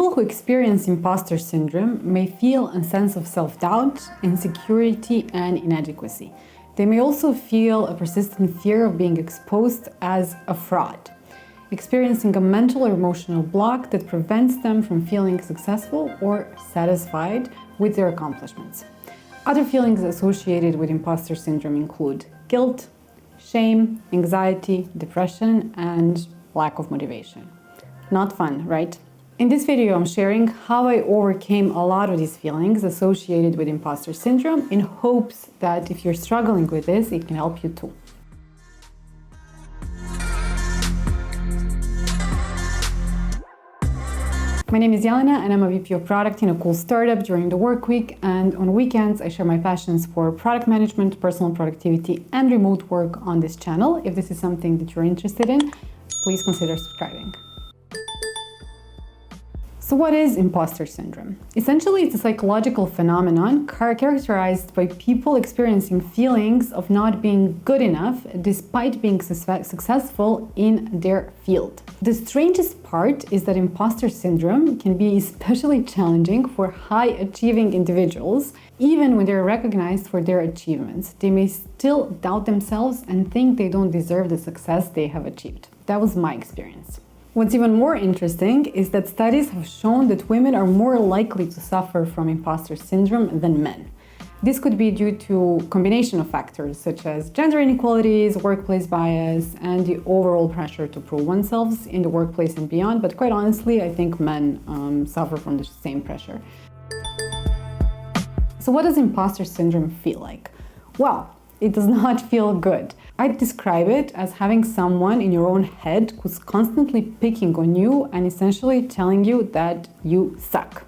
People who experience imposter syndrome may feel a sense of self-doubt, insecurity, and inadequacy. They may also feel a persistent fear of being exposed as a fraud, experiencing a mental or emotional block that prevents them from feeling successful or satisfied with their accomplishments. Other feelings associated with imposter syndrome include guilt, shame, anxiety, depression, and lack of motivation. Not fun, right? In this video, I'm sharing how I overcame a lot of these feelings associated with imposter syndrome in hopes that if you're struggling with this, it can help you too. My name is Jelena and I'm a VP of product in a cool startup during the work week, and on weekends I share my passions for product management, personal productivity, and remote work on this channel. If this is something that you're interested in, please consider subscribing. So what is imposter syndrome? Essentially, it's a psychological phenomenon characterized by people experiencing feelings of not being good enough despite being successful in their field. The strangest part is that imposter syndrome can be especially challenging for high-achieving individuals. Even when they're recognized for their achievements, they may still doubt themselves and think they don't deserve the success they have achieved. That was my experience. What's even more interesting is that studies have shown that women are more likely to suffer from imposter syndrome than men. This could be due to a combination of factors such as gender inequalities, workplace bias, and the overall pressure to prove oneself in the workplace and beyond. But quite honestly, I think men suffer from the same pressure. So what does imposter syndrome feel like? Well, it does not feel good. I'd describe it as having someone in your own head who's constantly picking on you and essentially telling you that you suck.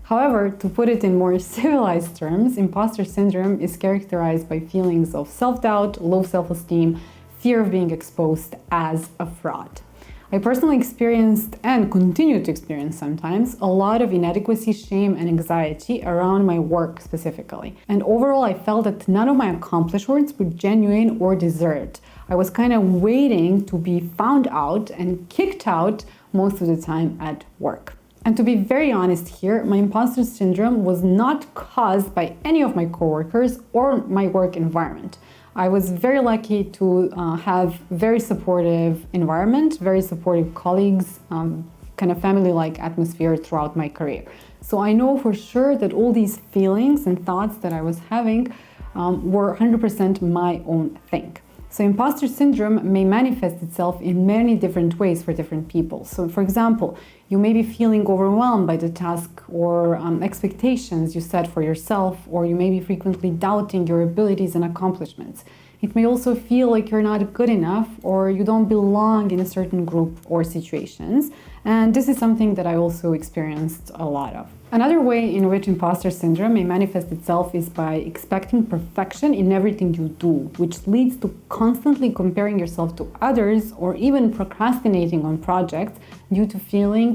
However, to put it in more civilized terms, imposter syndrome is characterized by feelings of self-doubt, low self-esteem, fear of being exposed as a fraud. I personally experienced, and continue to experience sometimes, a lot of inadequacy, shame, and anxiety around my work specifically. And overall, I felt that none of my accomplishments were genuine or deserved. I was kind of waiting to be found out and kicked out most of the time at work. And to be very honest here, my imposter syndrome was not caused by any of my coworkers or my work environment. I was very lucky to have very supportive environment, very supportive colleagues, kind of family-like atmosphere throughout my career. So I know for sure that all these feelings and thoughts that I was having were 100% my own thing. So imposter syndrome may manifest itself in many different ways for different people. So for example, you may be feeling overwhelmed by the task or expectations you set for yourself, or you may be frequently doubting your abilities and accomplishments. It may also feel like you're not good enough or you don't belong in a certain group or situations. And this is something that I also experienced a lot of. Another way in which imposter syndrome may manifest itself is by expecting perfection in everything you do, which leads to constantly comparing yourself to others or even procrastinating on projects due to feeling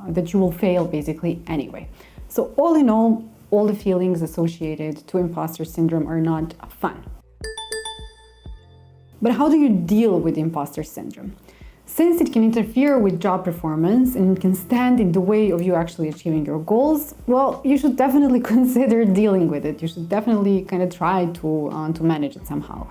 that you will fail basically anyway. So all in all the feelings associated to imposter syndrome are not fun. But how do you deal with imposter syndrome? Since it can interfere with job performance and it can stand in the way of you actually achieving your goals, well, you should definitely consider dealing with it. You should definitely kind of try to manage it somehow.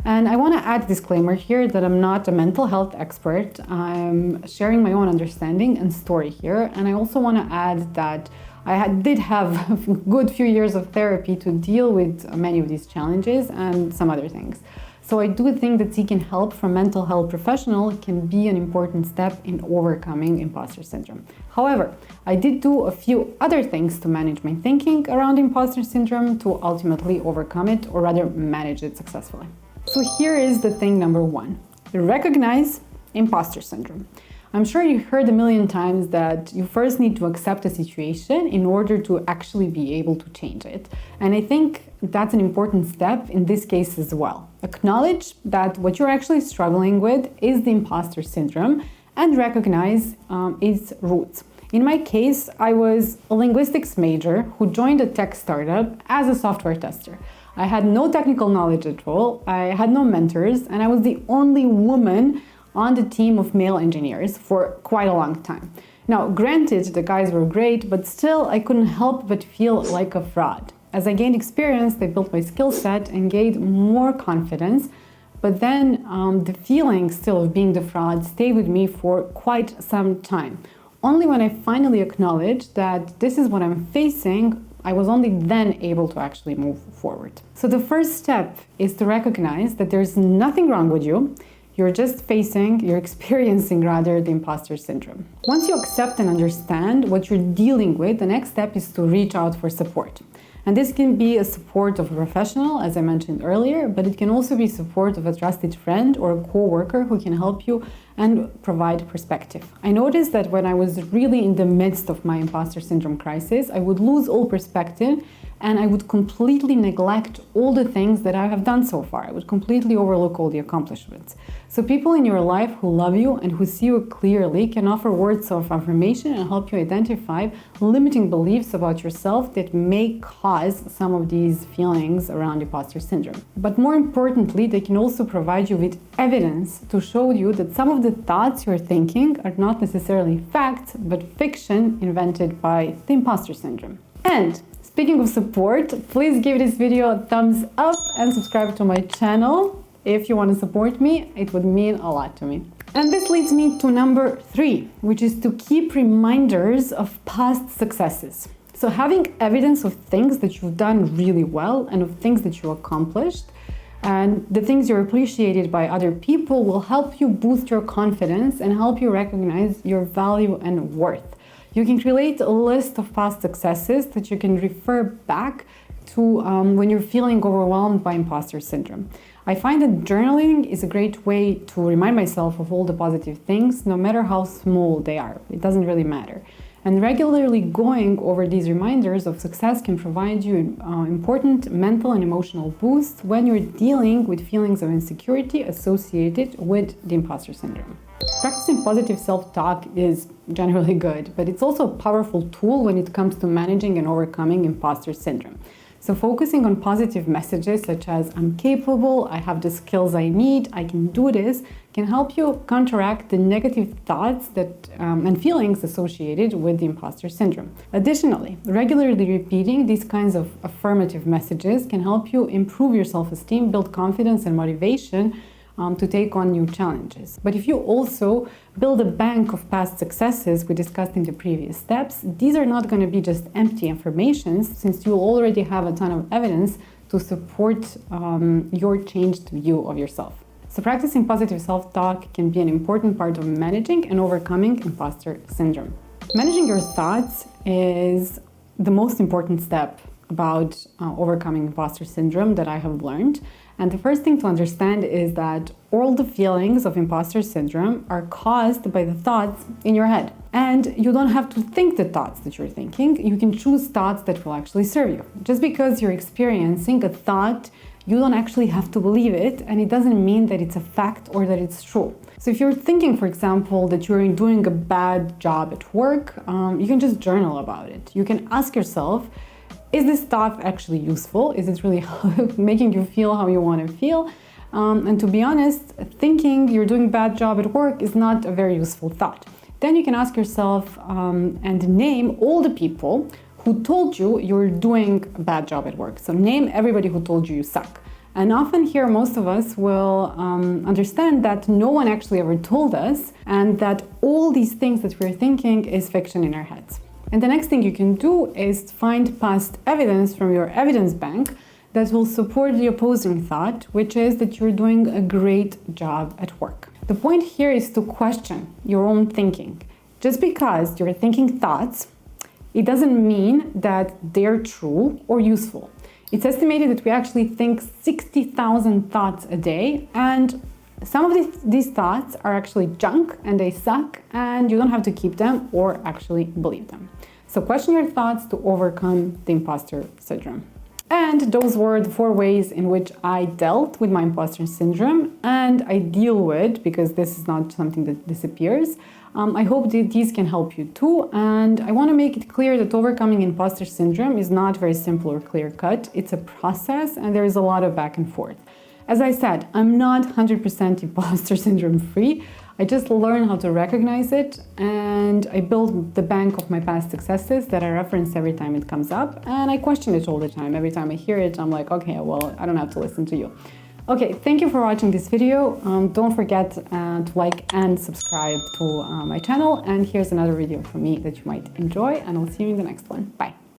And I want to add a disclaimer here that I'm not a mental health expert. I'm sharing my own understanding and story here. And I also want to add that I did have a good few years of therapy to deal with many of these challenges and some other things. So I do think that seeking help from a mental health professional can be an important step in overcoming imposter syndrome. However, I did do a few other things to manage my thinking around imposter syndrome to ultimately overcome it, or rather manage it successfully. So here is the thing number one. Recognize imposter syndrome. I'm sure you heard a million times that you first need to accept a situation in order to actually be able to change it. And I think that's an important step in this case as well. Acknowledge that what you're actually struggling with is the imposter syndrome and recognize its roots. In my case, I was a linguistics major who joined a tech startup as a software tester. I had no technical knowledge at all, I had no mentors, and I was the only woman on the team of male engineers for quite a long time. Now, granted, the guys were great, but still I couldn't help but feel like a fraud. As I gained experience, they built my skill set and gained more confidence. But then the feeling still of being the fraud stayed with me for quite some time. Only when I finally acknowledged that this is what I'm facing, I was only then able to actually move forward. So the first step is to recognize that there's nothing wrong with you. You're experiencing rather, the imposter syndrome. Once you accept and understand what you're dealing with, the next step is to reach out for support. And this can be a support of a professional, as I mentioned earlier, but it can also be support of a trusted friend or a co-worker who can help you and provide perspective. I noticed that when I was really in the midst of my imposter syndrome crisis, I would lose all perspective and I would completely neglect all the things that I have done so far. I would completely overlook all the accomplishments. So people in your life who love you and who see you clearly can offer words of affirmation and help you identify limiting beliefs about yourself that may cause some of these feelings around imposter syndrome. But more importantly, they can also provide you with evidence to show you that some of the thoughts you're thinking are not necessarily facts, but fiction invented by the imposter syndrome. And speaking of support, please give this video a thumbs up and subscribe to my channel. If you want to support me, it would mean a lot to me. And this leads me to number 3, which is to keep reminders of past successes. So having evidence of things that you've done really well and of things that you accomplished and the things you're appreciated by other people will help you boost your confidence and help you recognize your value and worth. You can create a list of past successes that you can refer back to when you're feeling overwhelmed by imposter syndrome. I find that journaling is a great way to remind myself of all the positive things, no matter how small they are. It doesn't really matter. And regularly going over these reminders of success can provide you important mental and emotional boosts when you're dealing with feelings of insecurity associated with the imposter syndrome. Practicing positive self-talk is generally good, but it's also a powerful tool when it comes to managing and overcoming imposter syndrome. So focusing on positive messages such as I'm capable, I have the skills I need, I can do this, can help you counteract the negative thoughts and feelings associated with the imposter syndrome. Additionally, regularly repeating these kinds of affirmative messages can help you improve your self-esteem, build confidence and motivation to take on new challenges. But if you also build a bank of past successes we discussed in the previous steps, these are not going to be just empty affirmations, since you already have a ton of evidence to support your changed view of yourself. So practicing positive self-talk can be an important part of managing and overcoming imposter syndrome. Managing your thoughts is the most important step about overcoming imposter syndrome that I have learned. And the first thing to understand is that all the feelings of imposter syndrome are caused by the thoughts in your head. And you don't have to think the thoughts that you're thinking. You can choose thoughts that will actually serve you. Just because you're experiencing a thought, you don't actually have to believe it, and it doesn't mean that it's a fact or that it's true. So if you're thinking, for example, that you're doing a bad job at work, you can just journal about it. You can ask yourself, is this thought actually useful? Is it really making you feel how you want to feel? And to be honest, thinking you're doing a bad job at work is not a very useful thought. Then you can ask yourself and name all the people who told you you're doing a bad job at work. So name everybody who told you you suck. And often here, most of us will understand that no one actually ever told us, and that all these things that we're thinking is fiction in our heads. And the next thing you can do is find past evidence from your evidence bank that will support the opposing thought, which is that you're doing a great job at work. The point here is to question your own thinking. Just because you're thinking thoughts, it doesn't mean that they're true or useful. It's estimated that we actually think 60,000 thoughts a day, and some of these thoughts are actually junk and they suck, and you don't have to keep them or actually believe them. So question your thoughts to overcome the imposter syndrome. And those were the 4 ways in which I dealt with my imposter syndrome, and I deal with, because this is not something that disappears. I hope that these can help you too, and I want to make it clear that overcoming imposter syndrome is not very simple or clear-cut. It's a process, and there is a lot of back and forth. As I said, I'm not 100% imposter syndrome free. I just learned how to recognize it, and I built the bank of my past successes that I reference every time it comes up, and I question it all the time. Every time I hear it, I'm like, okay, well, I don't have to listen to you. Okay, thank you for watching this video. Don't forget to like and subscribe to my channel, and here's another video from me that you might enjoy, and I'll see you in the next one. Bye.